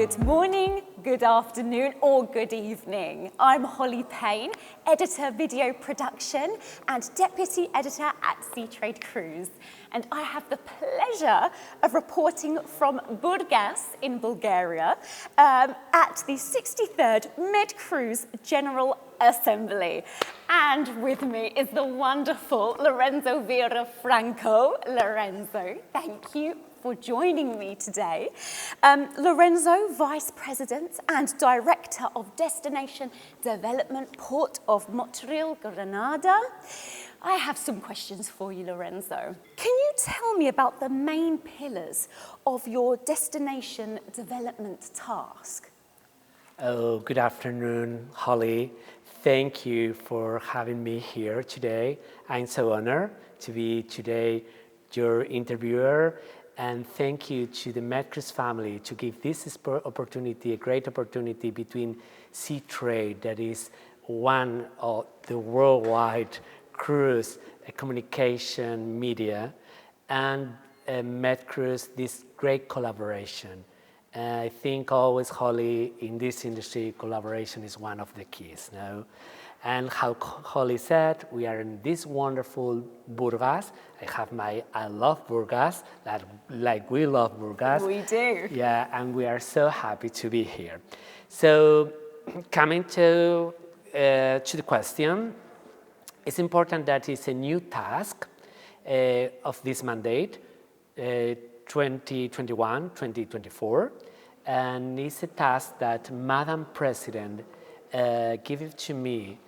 Good morning, good afternoon, or good evening. I'm Holly Payne, Editor Video Production and Deputy Editor at Seatrade Cruise. And I have the pleasure of reporting from Burgas in Bulgaria at the 63rd MedCruise General Assembly. And with me is the wonderful Lorenzo Vera Franco. Lorenzo, thank you for joining me today. Lorenzo, Vice President and Director of Destination Development, Port of Motril-Granada. I have some questions for you, Lorenzo. Can you tell me about the main pillars of your destination development task? Oh, good afternoon, Holly. Thank you for having me here today. I'm so honored to be today your interviewer. And thank you to the MedCruise family to give this opportunity, a great opportunity between Seatrade, that is one of the worldwide cruise communication media, and MedCruise, this great collaboration. I think always, Holly, in this industry, collaboration is one of the keys. No? And how Holly said, we are in this wonderful Burgas. I love Burgas, like we love Burgas. We do. Yeah, and we are so happy to be here. So, coming to the question, it's important that it's a new task of this mandate, 2021-2024, and it's a task that Madam President gave it to me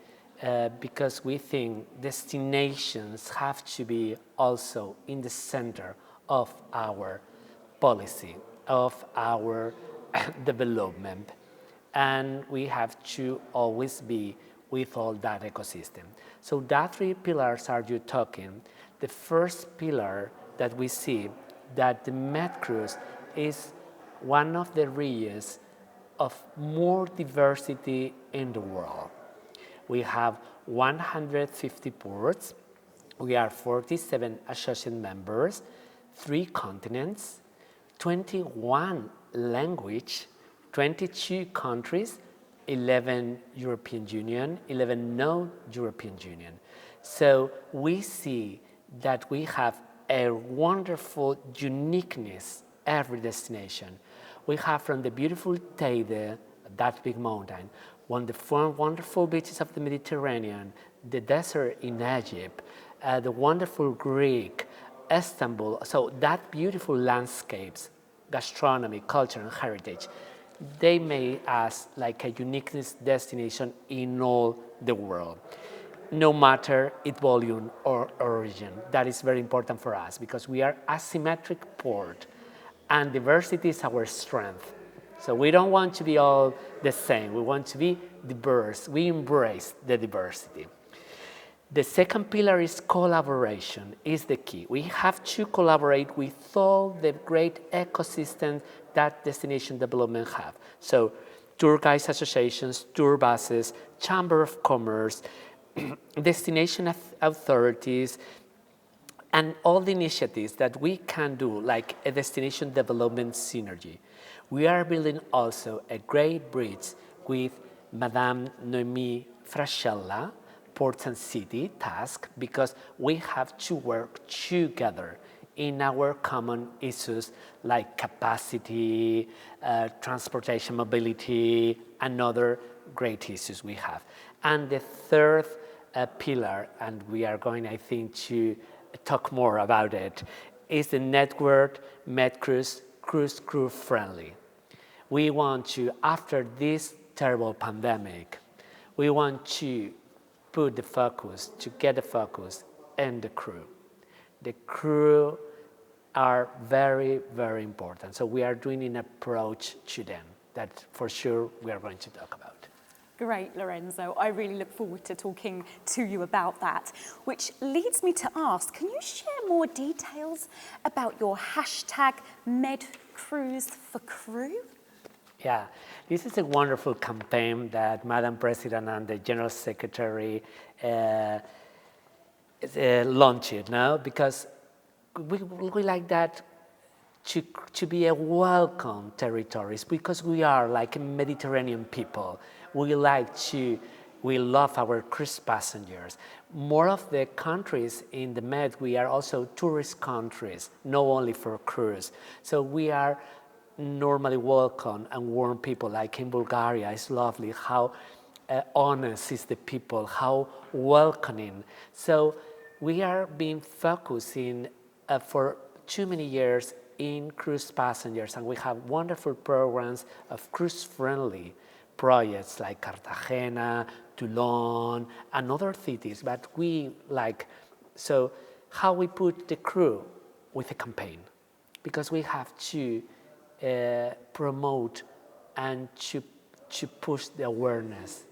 because we think destinations have to be also in the center of our policy, of our development, and we have to always be with all that ecosystem. So that three pillars are you talking. The first pillar that we see that the MedCruise is one of the regions of more diversity in the world. We have 150 ports, we are 47 associate members, 3 continents, 21 languages, 22 countries, 11 European Union, 11 non-European Union. So we see that we have a wonderful uniqueness every destination. We have from the beautiful Teide, that big mountain, the wonderful beaches of the Mediterranean, the desert in Egypt, the wonderful Greek, Istanbul, so that beautiful landscapes, gastronomy, culture, and heritage, they make us like a uniqueness destination in all the world, no matter its volume or origin. That is very important for us because we are asymmetric port and diversity is our strength. So we don't want to be all the same. We want to be diverse. We embrace the diversity. The second pillar is collaboration, is the key. We have to collaborate with all the great ecosystems that destination development have. So tour guides associations, tour buses, chamber of commerce, destination authorities, and all the initiatives that we can do, like a destination development synergy. We are building also a great bridge with Madame Noemi Frascella, Ports and City task, because we have to work together in our common issues like capacity, transportation mobility, and other great issues we have. And the third pillar, and we are going, I think, to talk more about it, is the network MedCruise Cruise Crew Friendly. We want to, after this terrible pandemic, we want to put the focus, to get the focus in the crew. The crew are very, very important. So we are doing an approach to them that for sure we are going to talk about. Great, Lorenzo. I really look forward to talking to you about that, which leads me to ask, can you share more details about your hashtag MedCruise for Crew? Yeah, this is a wonderful campaign that Madam President and the General Secretary launched now, because we like that to be a welcome territories, because we are like Mediterranean people. We love our cruise passengers. More of the countries in the Med, we are also tourist countries, not only for cruise. So we are normally welcome and warm people, like in Bulgaria. It's lovely how honest is the people, how welcoming. So we are being focusing for too many years in cruise passengers, and we have wonderful programs of cruise-friendly projects like Cartagena, Toulon, and other cities. But we like, so how we put the crew with a campaign, because we have to promote and to push the awareness.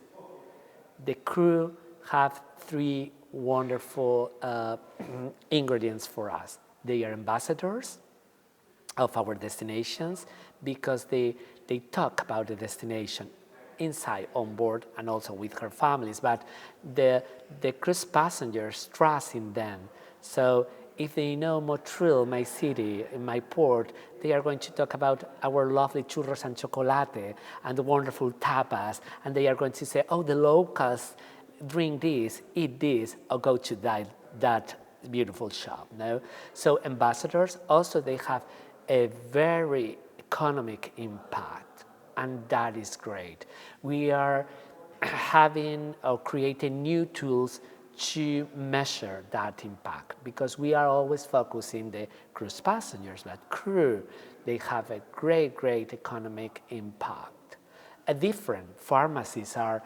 The crew have three wonderful ingredients for us. They are ambassadors of our destinations, because they talk about the destination inside on board and also with her families, but the cruise passengers trust in them. So if they know Motril, my city, my port, they are going to talk about our lovely churros and chocolate and the wonderful tapas, and they are going to say, oh, the locals drink this, eat this, or go to that beautiful shop. No? So ambassadors, also they have a very economic impact, and that is great. We are having or creating new tools to measure that impact, because we are always focusing the cruise passengers, but crew, they have a great economic impact. Different pharmacies are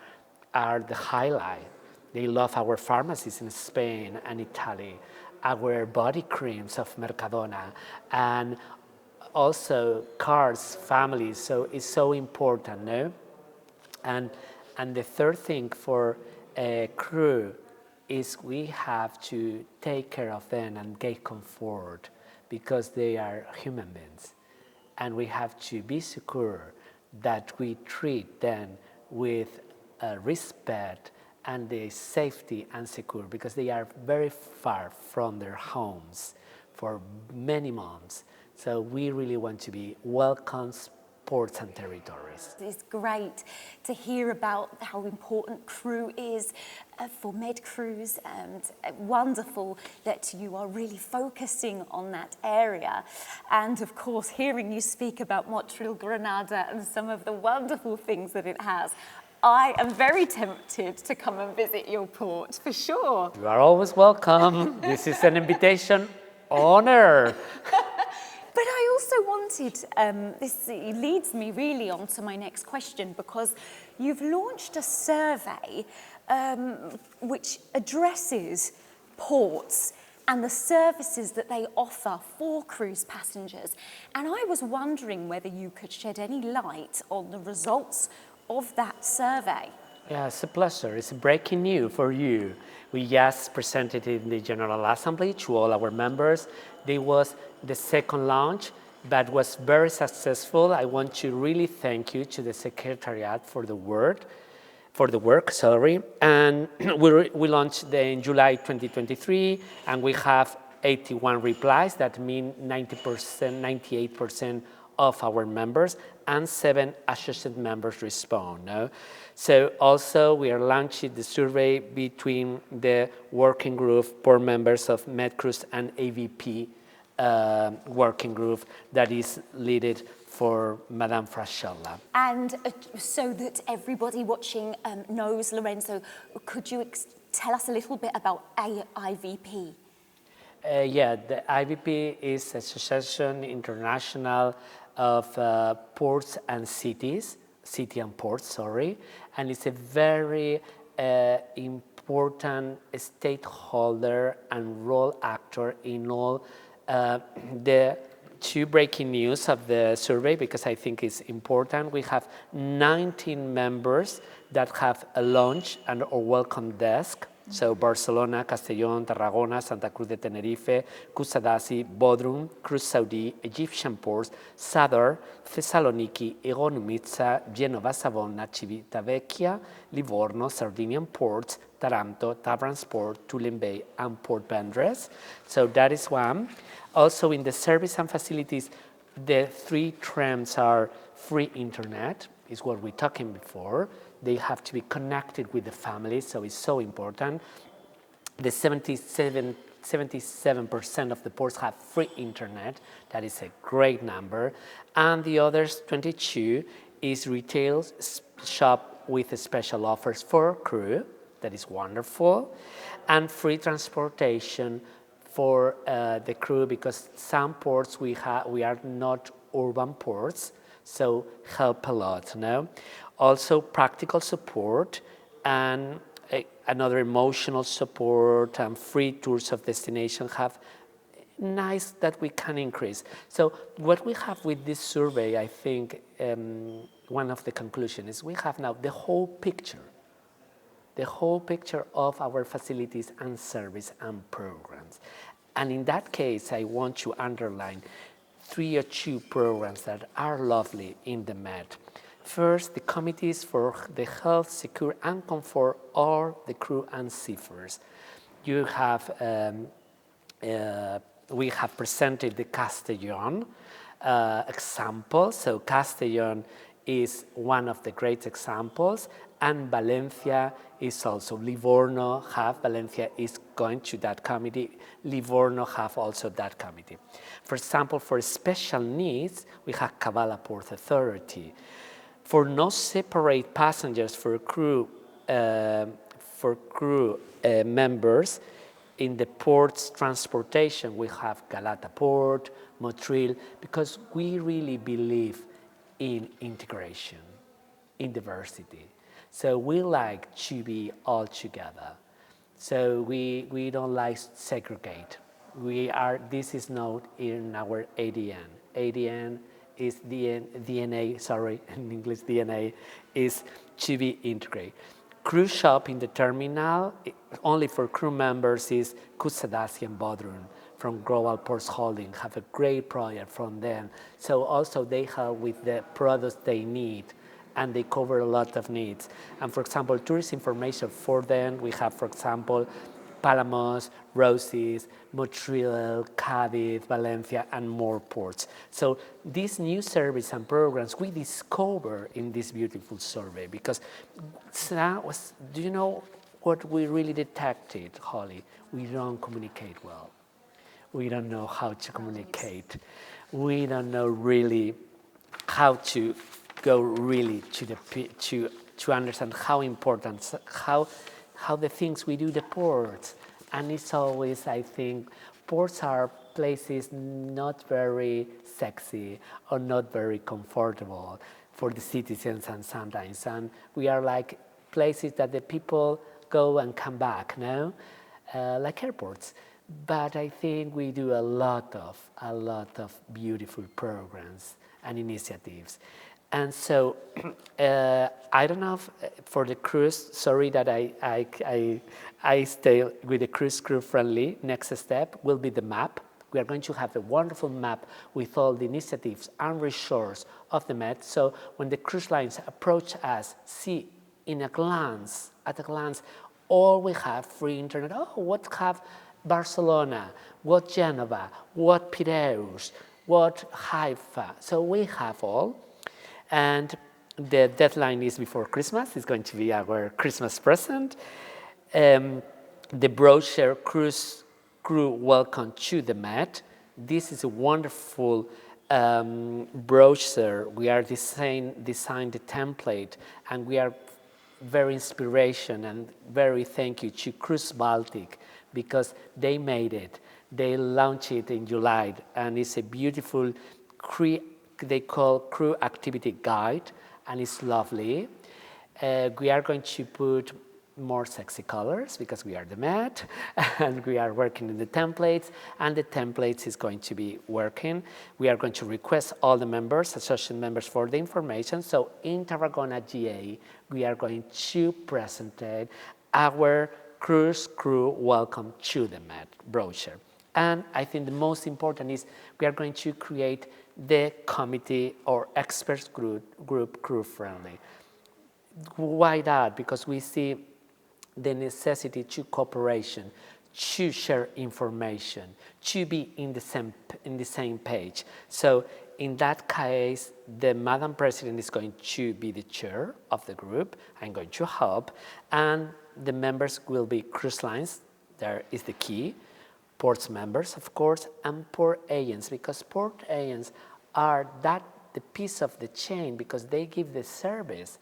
the highlight. They love our pharmacies in Spain and Italy, our body creams of Mercadona, and also cars, families, so it's so important, no? And the third thing for a crew is we have to take care of them and get comfort, because they are human beings. And we have to be secure that we treat them with respect and the safety and secure, because they are very far from their homes for many months. So we really want to be welcome ports and territories. It's great to hear about how important crew is for MedCruise, and wonderful that you are really focusing on that area. And of course, hearing you speak about Motril-Granada and some of the wonderful things that it has, I am very tempted to come and visit your port, for sure. You are always welcome. This is an invitation honor. But I also wanted, this leads me really on to my next question, because you've launched a survey which addresses ports and the services that they offer for cruise passengers. And I was wondering whether you could shed any light on the results of that survey. Yeah, it's a pleasure. It's breaking news for you. We just presented it in the General Assembly to all our members. There was the second launch, but was very successful. I want to really thank you to the Secretariat for the work. And we launched in July 2023, and we have 81 replies. That means 90%, 98% of our members, and 7 associate members respond. No? So also we are launching the survey between the working group board members of MedCruise and AIVP working group that is led for Madame Frascella. And so that everybody watching knows, Lorenzo, could you tell us a little bit about AIVP? Yeah, the AIVP is Association International of Ports and Cities, City and Ports, sorry, and it's a very important stakeholder and role actor in all the two breaking news of the survey, because I think it's important. We have 19 members that have a launch and a welcome desk. So Barcelona, Castellón, Tarragona, Santa Cruz de Tenerife, Kusadasi, Bodrum, Cruz Saudi, Egyptian ports, Sadr, Thessaloniki, Egonumitsa, Genova, Savona, Civitavecchia, Livorno, Sardinian ports, Taranto, Tavransport, Tulen Bay, and Port Vendres. So that is one. Also in the service and facilities The three trends are free internet, is what we talking before. They have to be connected with the family, so it's so important. The 77% of the ports have free internet. That is a great number. And the others, 22, is retail shop with special offers for crew. That is wonderful. And free transportation for the crew, because some ports we are not urban ports, so help a lot, no? Also practical support and another emotional support and free tours of destination have nice that we can increase. So what we have with this survey, I think one of the conclusions is we have now the whole picture of our facilities and service and programs. And in that case, I want to underline 3 or 2 programs that are lovely in the Med. First, the committees for the health, secure, and comfort of the crew and seafarers. You have, we have presented the Castellón example. So Castellón is one of the great examples, and Valencia is also. Livorno have, Valencia is going to that committee. Livorno have also that committee. For example, for special needs, we have Kavala Port Authority. For no separate passengers for crew members, in the port's transportation, we have Galata Port, Motril, because we really believe in integration, in diversity. So we like to be all together. So we don't like segregate. This is not in our ADN. ADN is DNA, sorry, in English DNA, is to be integrated. Cruise shop in the terminal, only for crew members, is Kusadasi and Bodrum from Global Ports Holding, have a great project from them. So also they help with the products they need, and they cover a lot of needs. And for example, tourist information for them, we have, for example, Palamos, Roses, Motril, Cadiz, Valencia, and more ports. So these new services and programs we discover in this beautiful survey, because do you know what we really detected, Holly? We don't communicate well. We don't know how to communicate. We don't know really how to go really to understand how important, how the things we do the ports. And it's always, I think, ports are places not very sexy or not very comfortable for the citizens and sometimes. And we are like places that the people go and come back, no? Like airports. But I think we do a lot of beautiful programs and initiatives. And so I don't know if, for the cruise, sorry that I stay with the cruise crew friendly. Next step will be the map. We are going to have a wonderful map with all the initiatives and resources of the Med. So when the cruise lines approach us, see at a glance, all we have free internet. Oh, what have Barcelona, what Genova, what Piraeus, what Haifa. So we have all. And the deadline is before Christmas. It's going to be our Christmas present. The brochure, Cruise Crew Welcome to the Med. This is a wonderful brochure. We are designed the template, and we are very inspiration and very thank you to Cruise Baltic, because they made it. They launched it in July, and it's a beautiful they call crew activity guide, and it's lovely. We are going to put more sexy colors because we are the Med, and we are working in the templates, and the templates is going to be working. We are going to request all the members, associate members, for the information. So in Tarragona GA, we are going to present our Cruise Crew Welcome to the Med brochure. And I think the most important is we are going to create the committee or experts group crew friendly. Why that? Because we see the necessity to cooperation, to share information, to be in the same page. So in that case, the Madam President is going to be the chair of the group. I'm going to help, and the members will be cruise lines. There is the key. Ports members, of course, and port agents, because port agents are the piece of the chain, because they give the service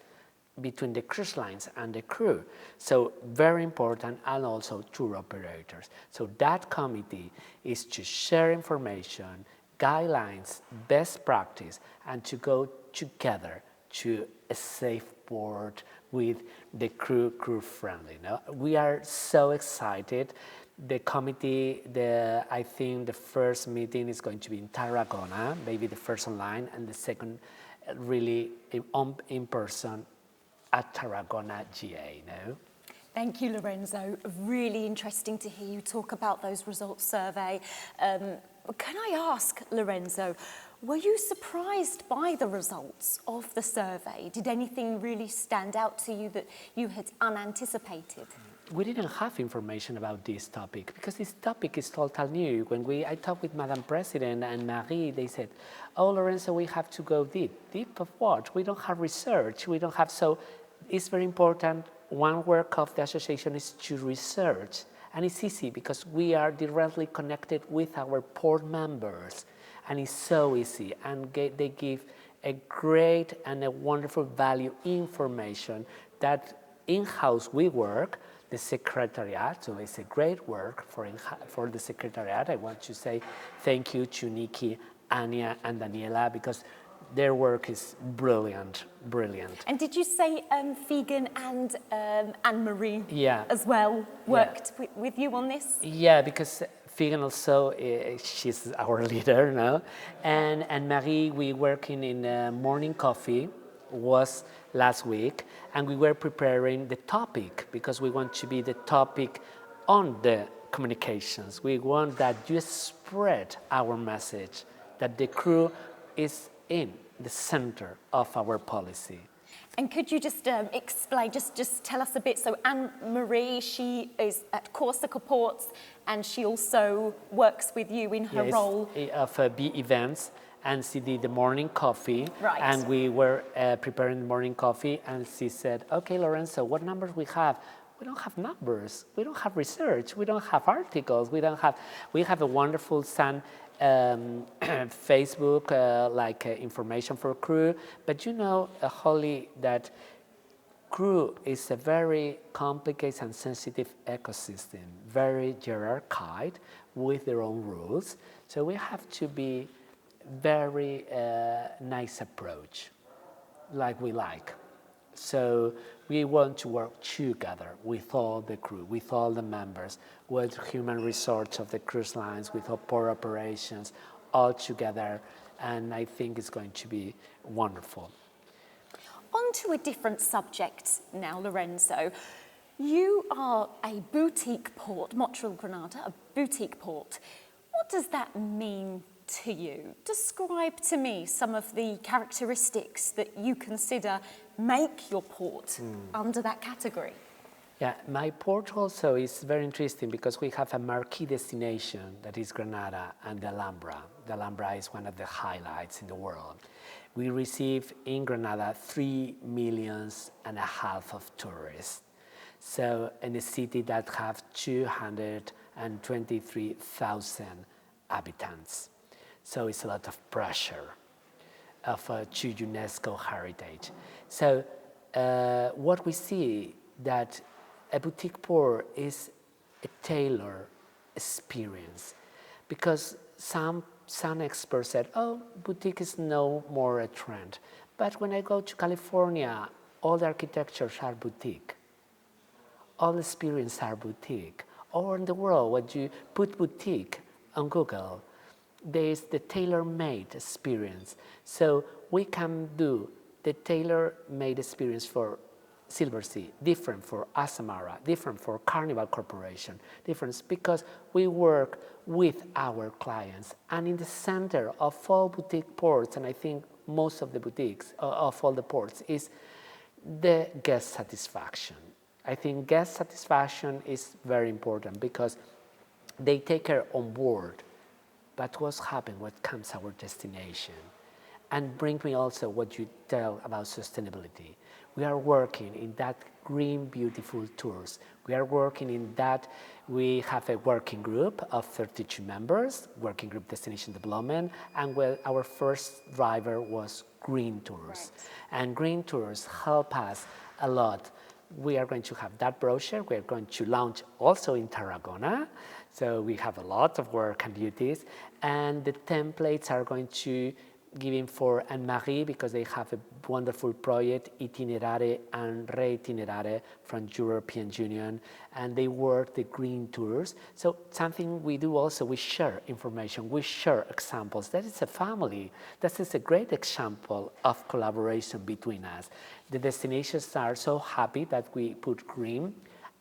between the cruise lines and the crew. So very important, and also tour operators. So that committee is to share information, guidelines, best practice, and to go together to a safe port with the crew friendly. No? We are so excited. The committee, I think the first meeting is going to be in Tarragona, maybe the first online, and the second really in person at Tarragona GA. No? Thank you, Lorenzo. Really interesting to hear you talk about those results survey. Can I ask, Lorenzo, were you surprised by the results of the survey? Did anything really stand out to you that you had unanticipated? We didn't have information about this topic, because this topic is totally new. When I talked with Madam President and Marie, they said, oh, Lorenzo, we have to go deep. Deep of what? We don't have research. We don't have, so it's very important. One work of the association is to research, and it's easy because we are directly connected with our port members, and it's so easy, and they give a great and a wonderful value information that in-house we work, the Secretariat, so it's a great work for the Secretariat. I want to say thank you to Nikki, Anya, and Daniela, because their work is brilliant, brilliant. And did you say Figan and Anne-Marie as well worked with you on this? Yeah, because Figan also, she's our leader now. And Marie, we working in morning coffee, was last week, and we were preparing the topic, because we want to be the topic on the communications. We want that you spread our message, that the crew is in the center of our policy. And could you just explain, just tell us a bit? So Anne-Marie, she is at Corsica Ports, and she also works with you in her role of B events, and she did the morning coffee, and we were preparing the morning coffee, and she said, okay, Lorenzo, what numbers we have? We don't have numbers, we don't have research, we don't have articles, we have a wonderful Facebook, information for crew, but you know, Holly, that crew is a very complicated and sensitive ecosystem, very hierarchized with their own rules, so we have to be very nice approach, like we like. So we want to work together with all the crew, with all the members, with human resource of the cruise lines, with our port operations, all together, and I think it's going to be wonderful. On to a different subject now, Lorenzo. You are a boutique port, Motril-Granada, a boutique port. What does that mean to you? Describe to me some of the characteristics that you consider make your port under that category. Yeah, my port also is very interesting because we have a marquee destination that is Granada and the Alhambra. The Alhambra is one of the highlights in the world. We receive in Granada 3.5 million of tourists. So in a city that have 223,000 inhabitants. So it's a lot of pressure to UNESCO heritage. So what we see that a boutique port is a tailored experience, because some experts said, oh, boutique is no more a trend. But when I go to California, all the architectures are boutique. All the experiences are boutique. Or in the world, when you put boutique on Google, there is the tailor-made experience. So we can do the tailor-made experience for Silversea, different for Asamara, different for Carnival Corporation, different because we work with our clients. And in the center of all boutique ports, and I think most of the boutiques, of all the ports, is the guest satisfaction. I think guest satisfaction is very important because they take care on board. But what's happened when it comes to our destination? And bring me also what you tell about sustainability. We are working in that green, beautiful tours. We are working in that. We have a working group of 32 members, working group destination development, and our first driver was green tours. Right. And green tours help us a lot. We are going to have that brochure. We are going to launch also in Tarragona. So we have a lot of work and duties. And the templates are going to given for Anne-Marie because they have a wonderful project, Itinerare and Reitinerare from European Union, and they work the green tours. So something we do also, we share information, we share examples. That is a family. That is a great example of collaboration between us. The destinations are so happy that we put green,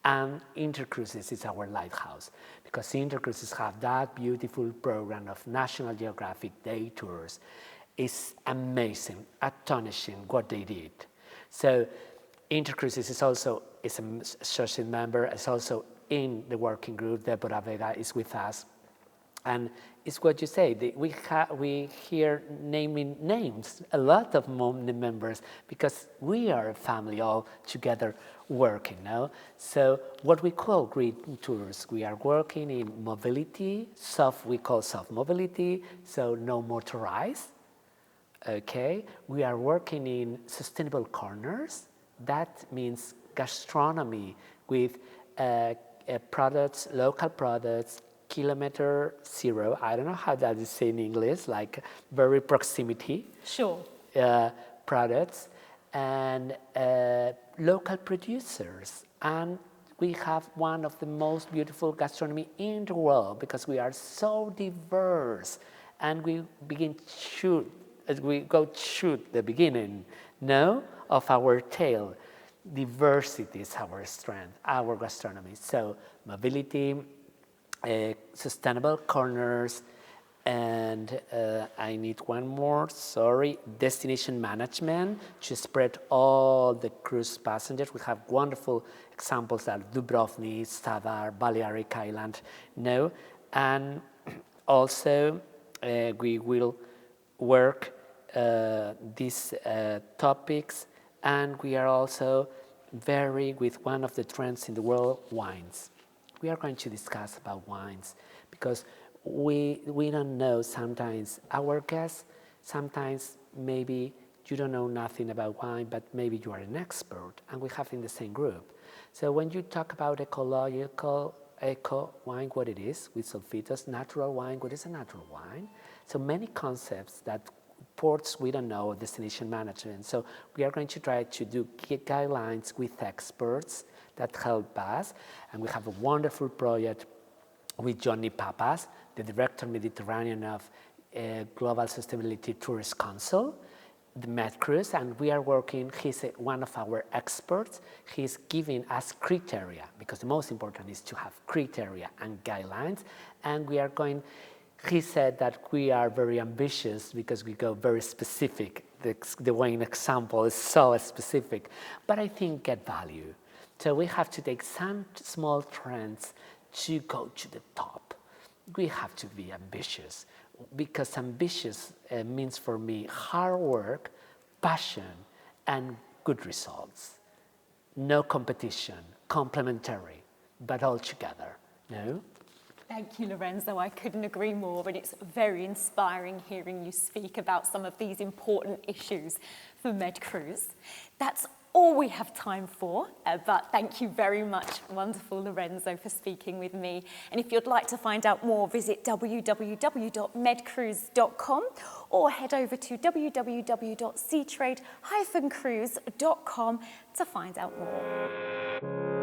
and Intercruises is our lighthouse because Intercruises have that beautiful program of National Geographic day tours. It's amazing, astonishing what they did. So Intercruises is also a associate member, is also in the working group. Deborah Vega is with us. And it's what you say, we hear naming names, a lot of members, because we are a family all together working now. So what we call green tours, we are working in mobility, we call soft mobility, so no motorized. Okay, we are working in sustainable corners. That means gastronomy with products, local products, kilometer zero. I don't know how that is in English, like very proximity. Sure. Products and local producers. And we have one of the most beautiful gastronomy in the world because we are so diverse. And we begin to shoot. As we go shoot the beginning, of our tale. Diversity is our strength, our gastronomy. So mobility, sustainable corners, and I need one more, sorry, destination management to spread all the cruise passengers. We have wonderful examples like Dubrovnik, Zadar, Balearic Island, and also we will work these topics, and we are also with one of the trends in the world, wines. We are going to discuss about wines because we don't know sometimes, our guests, sometimes maybe you don't know nothing about wine, but maybe you are an expert, and we have in the same group. So when you talk about ecological, eco wine, what it is, with sulfitos, natural wine, what is a natural wine? So many concepts that ports we don't know, destination management. So we are going to try to do guidelines with experts that help us. And we have a wonderful project with Johnny Papas, the Director Mediterranean of Global Sustainability Tourist Council, the MedCruise, and we are working, he's one of our experts. He's giving us criteria, because the most important is to have criteria and guidelines, and we are going, he said that we are very ambitious because we go very specific. The Wayne example is so specific, but I think get value. So we have to take some small trends to go to the top. We have to be ambitious, because ambitious means for me hard work, passion, and good results. No competition, complementary, but all together, no? Thank you, Lorenzo. I couldn't agree more, and it's very inspiring hearing you speak about some of these important issues for MedCruise. That's all we have time for, but thank you very much, wonderful Lorenzo, for speaking with me. And if you'd like to find out more, visit www.medcruise.com or head over to www.seatrade-cruise.com to find out more.